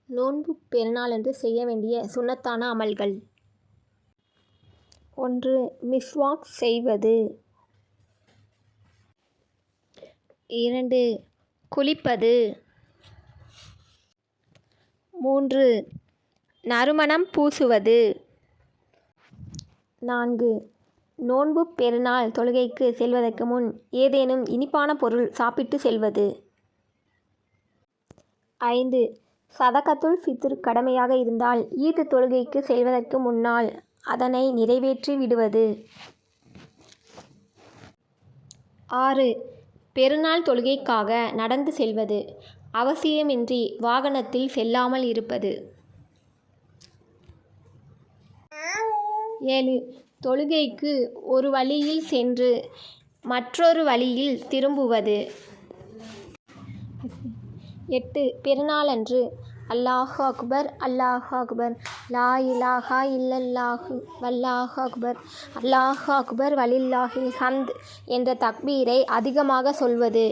நோன்பு பெருநாளன்று செய்ய வேண்டிய சுன்னத்தான அமல்கள். 1. மிஸ்வாக் செய்வது. 2. குளிப்பது. 3. நறுமணம் பூசுவது. 4. நோன்பு பெருநாள் தொழுகைக்கு செல்வதற்கு முன் ஏதேனும் இனிப்பான பொருள் சாப்பிட்டு செல்வது. 5. சதகத்துல் ஃபித்ர் கடமையாக இருந்தால் ஈத் தொழுகைக்கு செல்வதற்கு முன்னால் அதனை நிறைவேற்றி விடுவது. 6. பெருநாள் தொழுகைக்காக நடந்து செல்வது. அவசியமின்றி வாகனத்தில் செல்லாமல் இருப்பது. 7. தொழுகைக்கு ஒரு வழியில் சென்று மற்றொரு வழியில் திரும்புவது. 8. பெருநாளன்று அல்லாஹு அக்பர் அல்லாஹு அக்பர் லா இலாஹா இல்லல்லாஹு வல்லாஹு அக்பர் அல்லாஹு அக்பர் வலில்லாஹில் ஹம்த் என்ற தக்பீரை அதிகமாக சொல்வது.